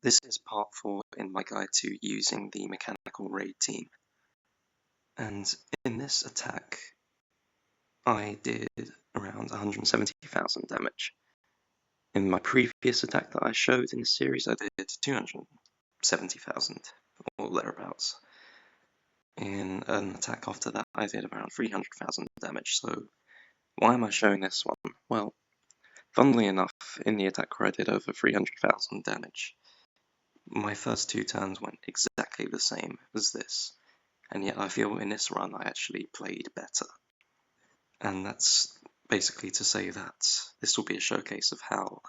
This is part 4 in my guide to using the mechanical raid team. And in this attack, I did around 170,000 damage. In my previous attack that I showed in the series, I did 270,000 or thereabouts. In an attack after that, I did around 300,000 damage. So why am I showing this one? Well, funnily enough, in the attack where I did over 300,000 damage, my first 2 turns went exactly the same as this, and yet I feel in this run I actually played better. And that's basically to say that this will be a showcase of how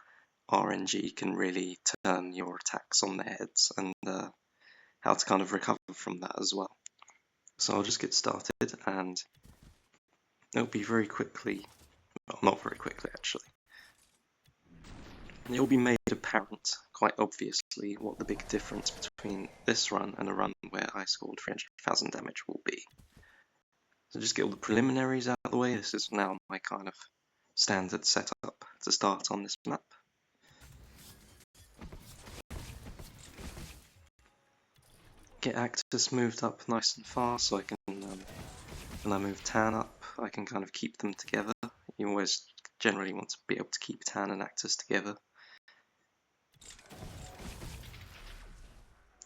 RNG can really turn your attacks on their heads, and how to kind of recover from that as well. So I'll just get started, and it'll be very quickly, well, not very quickly actually. It will be made apparent, quite obviously, what the big difference between this run and a run where I scored 300,000 damage will be. So just get all the preliminaries out of the way. This is now my kind of standard setup to start on this map. Get Actus moved up nice and far so I can, when I move Tan up, I can kind of keep them together. You always generally want to be able to keep Tan and Actus together.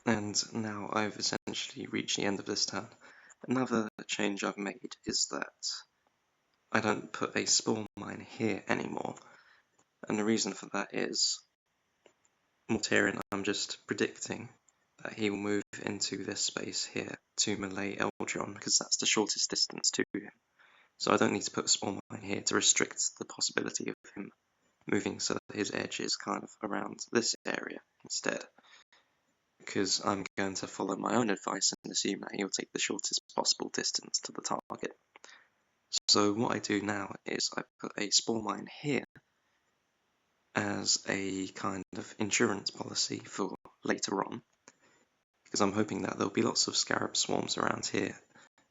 And now I've essentially reached the end of this turn. Another change I've made is that I don't put a spawn mine here anymore. And the reason for that is Mortarion, I'm just predicting that he will move into this space here to melee Eldron, because that's the shortest distance to him. So I don't need to put a spawn mine here to restrict the possibility of him moving so that his edge is kind of around this area instead. Because I'm going to follow my own advice and assume that he'll take the shortest possible distance to the target. So what I do now is I put a spawn mine here as a kind of insurance policy for later on, because I'm hoping that there'll be lots of scarab swarms around here.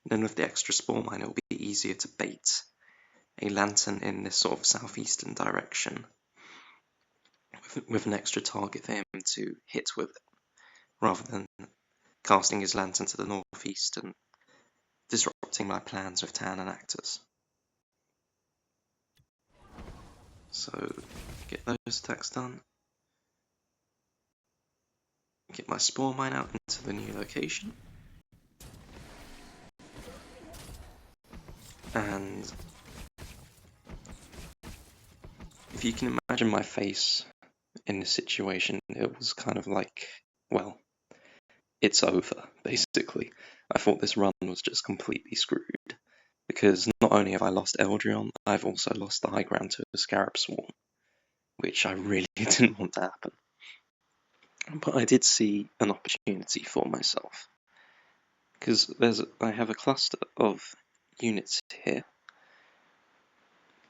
And then with the extra spawn mine, it'll be easier to bait a lantern in this sort of southeastern direction with an extra target for him to hit with it, rather than casting his lantern to the northeast and disrupting my plans with Tan and Actus. So get those attacks done. Get my spawn mine out into the new location. And if you can imagine my face in this situation, it was kind of like, well, it's over, basically. I thought this run was just completely screwed, because not only have I lost Eldron, I've also lost the high ground to a Scarab Swarm, which I really didn't want to happen. But I did see an opportunity for myself, because I have a cluster of units here,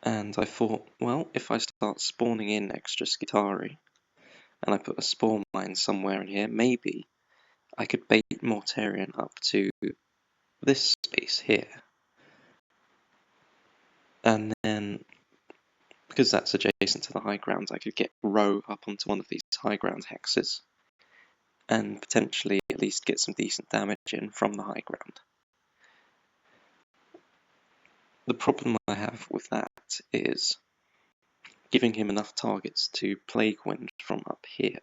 and I thought, well, if I start spawning in extra Skitari, and I put a spawn mine somewhere in here, maybe I could bait Mortarion up to this space here. And then, because that's adjacent to the high ground, I could get Row up onto one of these high ground hexes, and potentially at least get some decent damage in from the high ground. The problem I have with that is giving him enough targets to Plague Wind from up here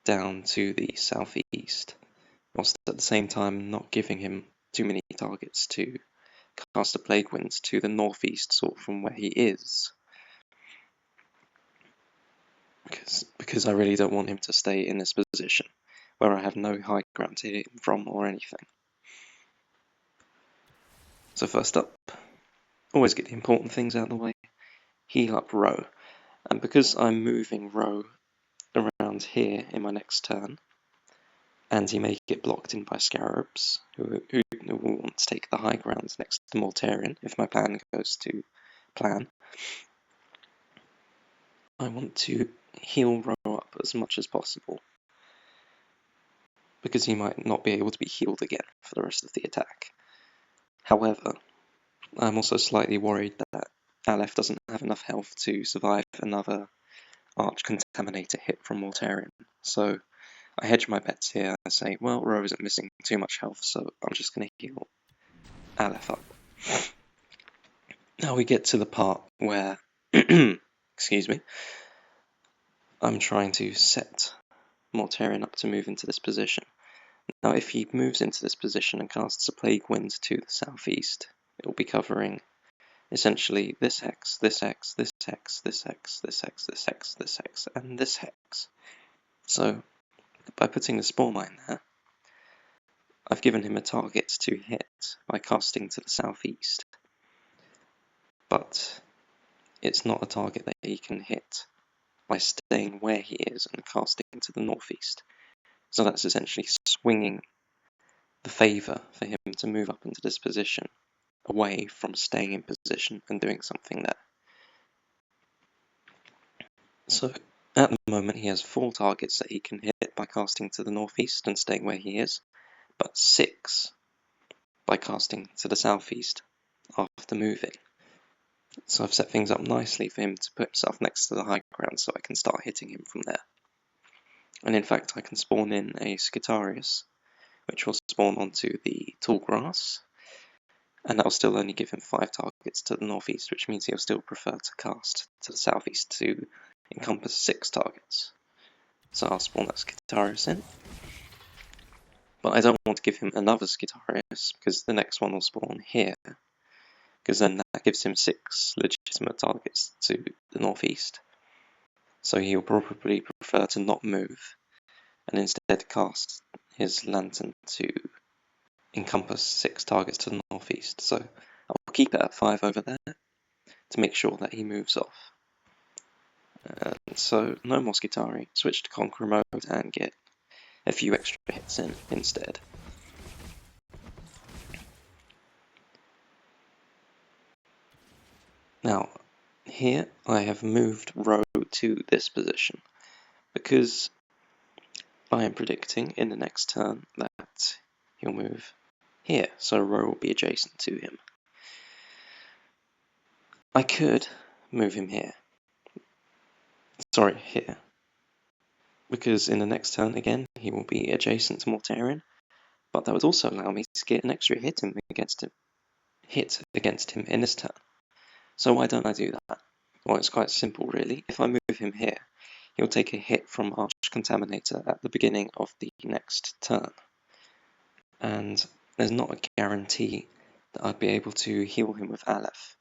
down to the southeast, whilst at the same time not giving him too many targets to cast a Plague Wind to the northeast, sort of from where he is. Because I really don't want him to stay in this position where I have no high ground to hit him from or anything. So first up, always get the important things out of the way. Heal up Row. And because I'm moving Row around here in my next turn, and he may get blocked in by Scarabs, who will want to take the high ground next to Mortarion if my plan goes to plan, I want to heal Row up as much as possible, because he might not be able to be healed again for the rest of the attack. However, I'm also slightly worried that Aleph doesn't have enough health to survive another Arch Contaminator hit from Mortarion. So I hedge my bets here. I say, well, Ro isn't missing too much health, so I'm just going to heal Aleph up. Now we get to the part where, excuse me, I'm trying to set Mortarion up to move into this position. Now if he moves into this position and casts a Plague Wind to the southeast, it will be covering essentially this hex, this hex, this hex, this hex, this hex, this hex, this hex, and this hex. So by putting the Spore Mine there, I've given him a target to hit by casting to the southeast. But it's not a target that he can hit by staying where he is and casting to the northeast. So that's essentially swinging the favour for him to move up into this position, away from staying in position and doing something there. So at the moment he has 4 targets that he can hit by casting to the northeast and staying where he is, but 6 by casting to the southeast after moving. So I've set things up nicely for him to put himself next to the high ground so I can start hitting him from there. And in fact I can spawn in a Skitarius, which will spawn onto the tall grass, and that will still only give him 5 targets to the northeast, which means he'll still prefer to cast to the southeast to encompass 6 targets. So I'll spawn that Skitarius in. But I don't want to give him another Skitarius, because the next one will spawn here, because then that gives him 6 legitimate targets to the northeast. So he'll probably prefer to not move, and instead cast his lantern to encompass 6 targets to the northeast. So I'll keep it at 5 over there, to make sure that he moves off. So no more Skitari, switch to Conqueror mode and get a few extra hits in instead. Now, here I have moved Ro to this position, because I am predicting in the next turn that he'll move here, so Ro will be adjacent to him. I could move him here. Sorry, here. Because in the next turn, again, he will be adjacent to Mortarion, but that would also allow me to get an extra hit against him in this turn. So why don't I do that? Well, it's quite simple really. If I move him here, he'll take a hit from Arch Contaminator at the beginning of the next turn. And there's not a guarantee that I'd be able to heal him with Aleph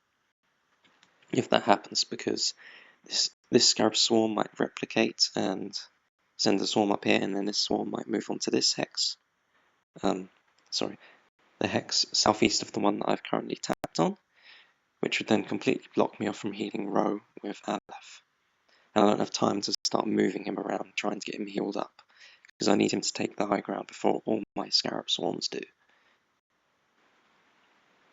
if that happens, because this Scarab Swarm might replicate and send a swarm up here, and then this swarm might move on to this hex. The hex southeast of the one that I've currently tapped on, which would then completely block me off from healing Ro with Aleph. And I don't have time to start moving him around, trying to get him healed up, because I need him to take the high ground before all my Scarab Swarms do.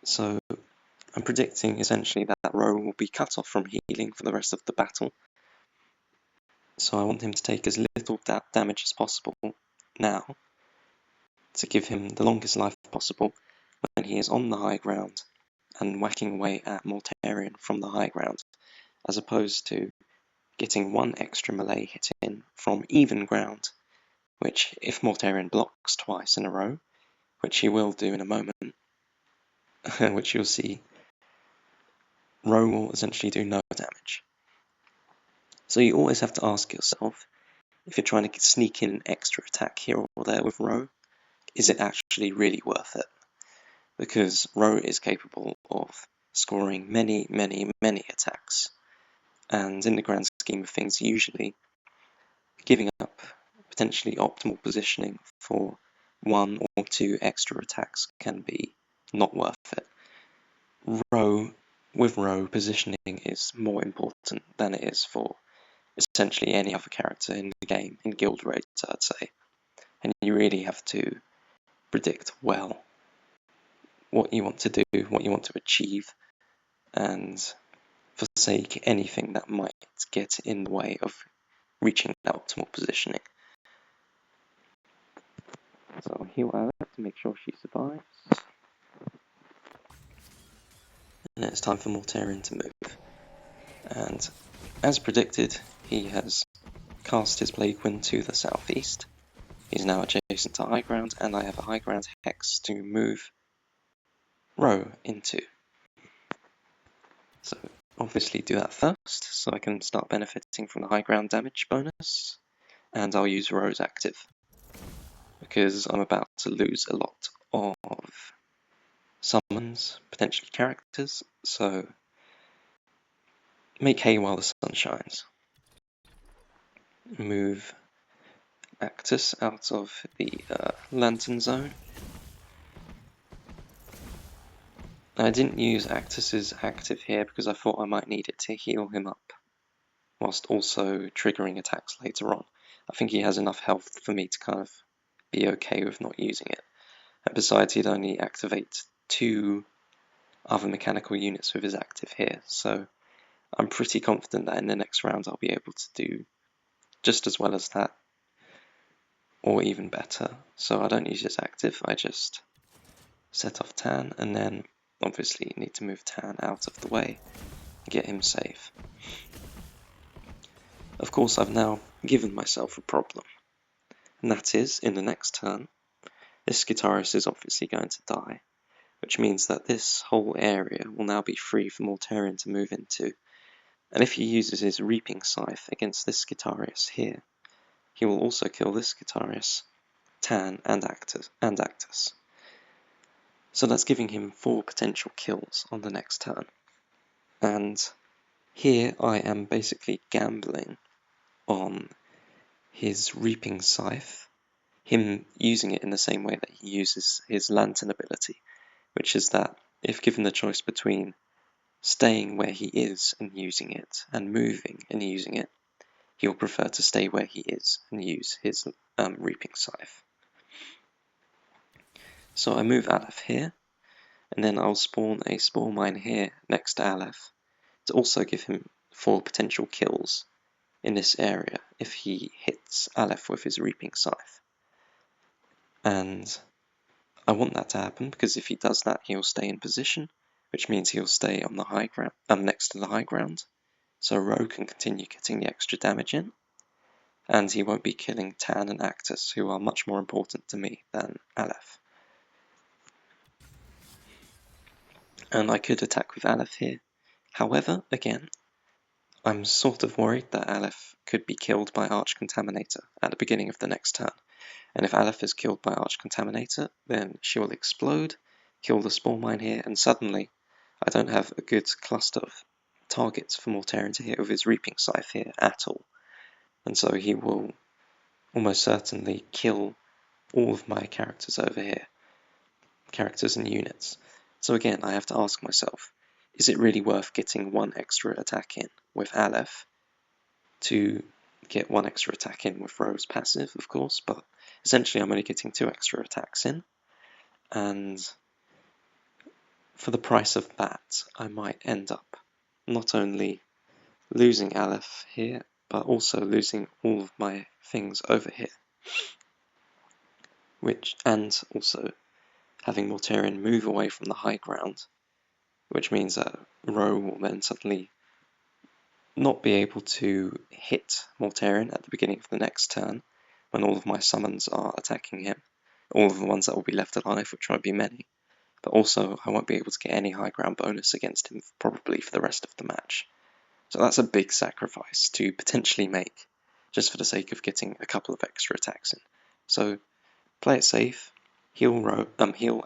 So I'm predicting essentially that Ro will be cut off from healing for the rest of the battle. So I want him to take as little damage as possible now, to give him the longest life possible when he is on the high ground and whacking away at Mortarion from the high ground, as opposed to getting 1 extra melee hit in from even ground, which if Mortarion blocks twice in a row, which he will do in a moment, which you'll see, Ro will essentially do no damage. So you always have to ask yourself, if you're trying to sneak in an extra attack here or there with Ro, is it actually really worth it? Because Ro is capable of scoring many, many, many attacks, and in the grand scheme of things, usually giving up potentially optimal positioning for 1 or 2 extra attacks can be not worth it. With Ro, positioning is more important than it is for essentially any other character in the game, in guild raids I'd say. And you really have to predict well what you want to do, what you want to achieve, and forsake anything that might get in the way of reaching that optimal positioning. So I'll heal Aleph to make sure she survives. And it's time for Mortarion to move. And as predicted, he has cast his Plague Wind to the southeast. He's now adjacent to high ground, and I have a high ground hex to move Ro into. So obviously do that first, so I can start benefiting from the high ground damage bonus, and I'll use Ro's active, because I'm about to lose a lot of summons, potentially characters, so make hay while the sun shines. Move Actus out of the lantern zone. I didn't use Actus's active here because I thought I might need it to heal him up, whilst also triggering attacks later on. I think he has enough health for me to kind of be okay with not using it. And besides, he'd only activate 2 other mechanical units with his active here, so I'm pretty confident that in the next round I'll be able to do just as well as that, or even better. So I don't use his active, I just set off Tan, and then obviously need to move Tan out of the way and get him safe. Of course, I've now given myself a problem, and that is, in the next turn, this Guitarist is obviously going to die, which means that this whole area will now be free for Mortarion to move into, and if he uses his Reaping Scythe against this Guitarist here, he will also kill this Guitarist, Tan, and Actus. So that's giving him 4 potential kills on the next turn. And here I am basically gambling on his Reaping Scythe, him using it in the same way that he uses his Lantern ability, which is that if given the choice between staying where he is and using it, and moving and using it, he'll prefer to stay where he is and use his Reaping Scythe. So I move Aleph here, and then I'll spawn a Spore Mine here next to Aleph to also give him 4 potential kills in this area if he hits Aleph with his Reaping Scythe. And I want that to happen because if he does that, he'll stay in position, which means he'll stay on the high ground, next to the high ground, so Ro can continue getting the extra damage in, and he won't be killing Tan and Actus, who are much more important to me than Aleph. And I could attack with Aleph here. However, again, I'm sort of worried that Aleph could be killed by Arch Contaminator at the beginning of the next turn. And if Aleph is killed by Arch Contaminator, then she will explode, kill the Spore Mine here, and suddenly I don't have a good cluster of targets for Mortarion to hit with his Reaping Scythe here at all. And so he will almost certainly kill all of my characters over here, characters and units. So again, I have to ask myself, is it really worth getting 1 extra attack in with Aleph to get 1 extra attack in with Ro's passive, of course, but essentially I'm only getting 2 extra attacks in, and for the price of that, I might end up not only losing Aleph here, but also losing all of my things over here, and also having Mortarion move away from the high ground, which means that Ro will then suddenly not be able to hit Mortarion at the beginning of the next turn when all of my summons are attacking him, all of the ones that will be left alive, which won't be many, but also I won't be able to get any high ground bonus against him probably for the rest of the match. So that's a big sacrifice to potentially make just for the sake of getting a couple of extra attacks in. So play it safe, heal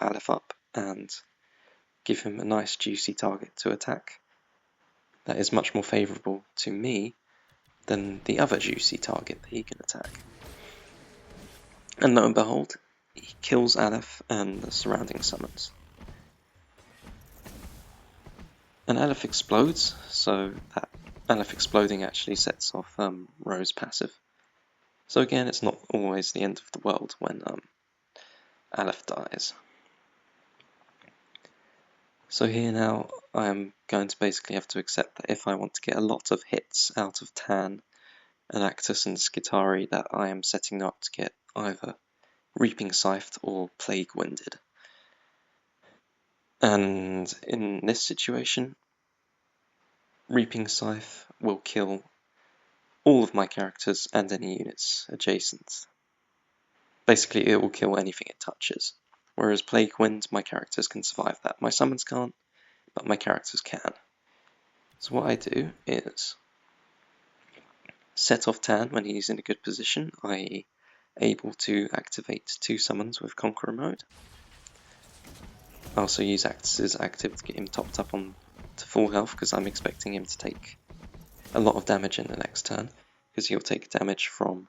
Aleph up, and give him a nice juicy target to attack that is much more favourable to me than the other juicy target that he can attack. And lo and behold, he kills Aleph and the surrounding summons. And Aleph explodes, so that Aleph exploding actually sets off Ro's passive. So again, it's not always the end of the world when Aleph dies. So here now, I'm going to basically have to accept that if I want to get a lot of hits out of Tan and Actus and Skitari, that I am setting up to get either Reaping Scythed or Plague Winded. And in this situation, Reaping Scythe will kill all of my characters and any units adjacent. Basically, it will kill anything it touches. Whereas Plague Wind, my characters can survive that. My summons can't, but my characters can. So what I do is set off Tan when he's in a good position, i.e. able to activate 2 summons with Conqueror mode. I also use Actus's active to get him topped up on to full health, because I'm expecting him to take a lot of damage in the next turn, because he'll take damage from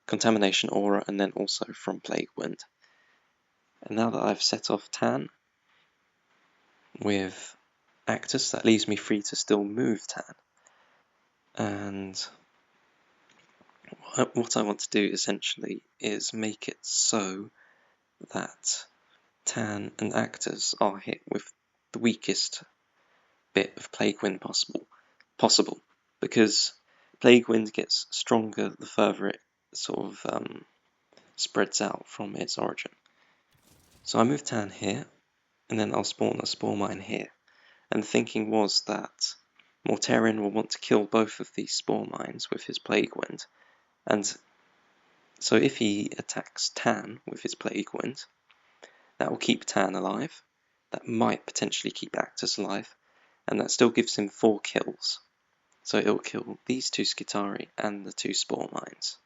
Contamination Aura and then also from Plague Wind. And now that I've set off Tan with Actus, that leaves me free to still move Tan. And what I want to do essentially is make it so that Tan and Actus are hit with the weakest bit of Plague Wind possible, because Plague Wind gets stronger the further it sort of spreads out from its origin. So I move Tan here, and then I'll spawn a Spore Mine here. And the thinking was that Mortarion will want to kill both of these Spore Mines with his Plague Wind, and so if he attacks Tan with his Plague Wind, that will keep Tan alive, that might potentially keep Actus alive, and that still gives him 4 kills. So it will kill these 2 Skitari and the 2 Spore Mines.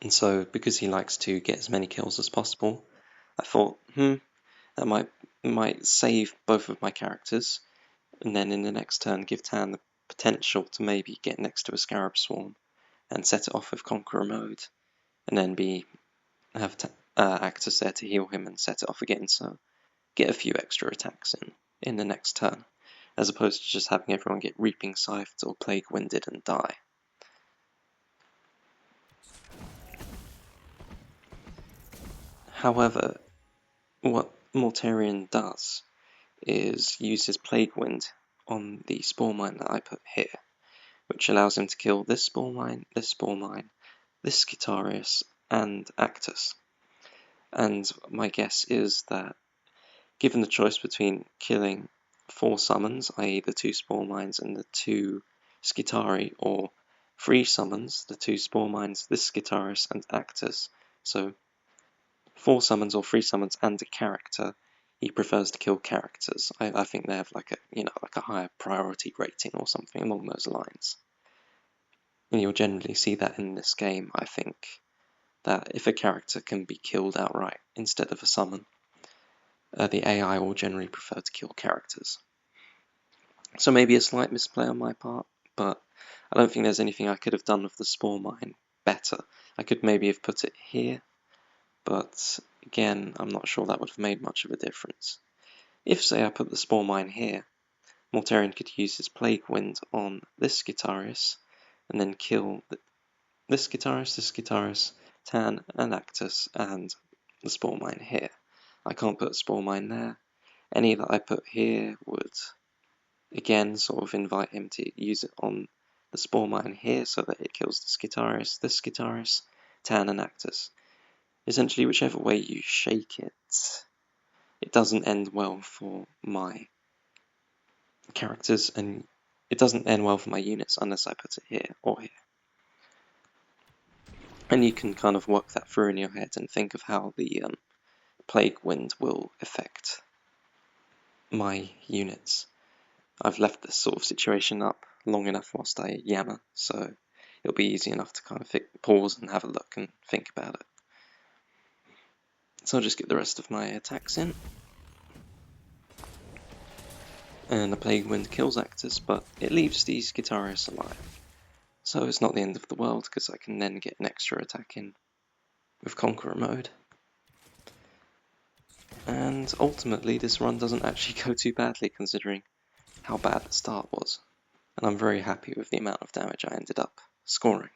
And so, because he likes to get as many kills as possible, I thought, that might save both of my characters, and then in the next turn give Tan the potential to maybe get next to a Scarab Swarm and set it off with Conqueror mode, and then have Actus there to heal him and set it off again, so get a few extra attacks in the next turn, as opposed to just having everyone get Reaping Scythed or Plague Winded and die. However, what Mortarion does is use his Plague Wind on the Spore Mine that I put here, which allows him to kill this Spore Mine, this Skitarius, and Actus. And my guess is that, given the choice between killing 4 summons, i.e. the 2 Spore Mines and the 2 Skitari, or 3 summons, the 2 Spore Mines, this Skitarius, and Actus, so 4 summons or 3 summons and a character, he prefers to kill characters. I think they have like a higher priority rating or something along those lines. And you'll generally see that in this game, I think, that if a character can be killed outright instead of a summon, the AI will generally prefer to kill characters. So maybe a slight misplay on my part, but I don't think there's anything I could have done with the Spore Mine better. I could maybe have put it here, but again, I'm not sure that would have made much of a difference. If, say, I put the Spore Mine here, Mortarion could use his Plague Wind on this Skitarius, and then kill this Skitarius, Tan, and Actus, and the Spore Mine here. I can't put a Spore Mine there. Any that I put here would, again, sort of invite him to use it on the Spore Mine here, so that it kills the Skitarius, this Skitarius, Tan, and Actus. Essentially, whichever way you shake it, it doesn't end well for my characters, and it doesn't end well for my units unless I put it here or here. And you can kind of work that through in your head and think of how the Plague Wind will affect my units. I've left this sort of situation up long enough whilst I yammer, so it'll be easy enough to kind of pause and have a look and think about it. So I'll just get the rest of my attacks in. And the Plague Wind kills Actus, but it leaves the Skitarius alive. So it's not the end of the world, because I can then get an extra attack in with Conqueror mode. And ultimately this run doesn't actually go too badly, considering how bad the start was. And I'm very happy with the amount of damage I ended up scoring.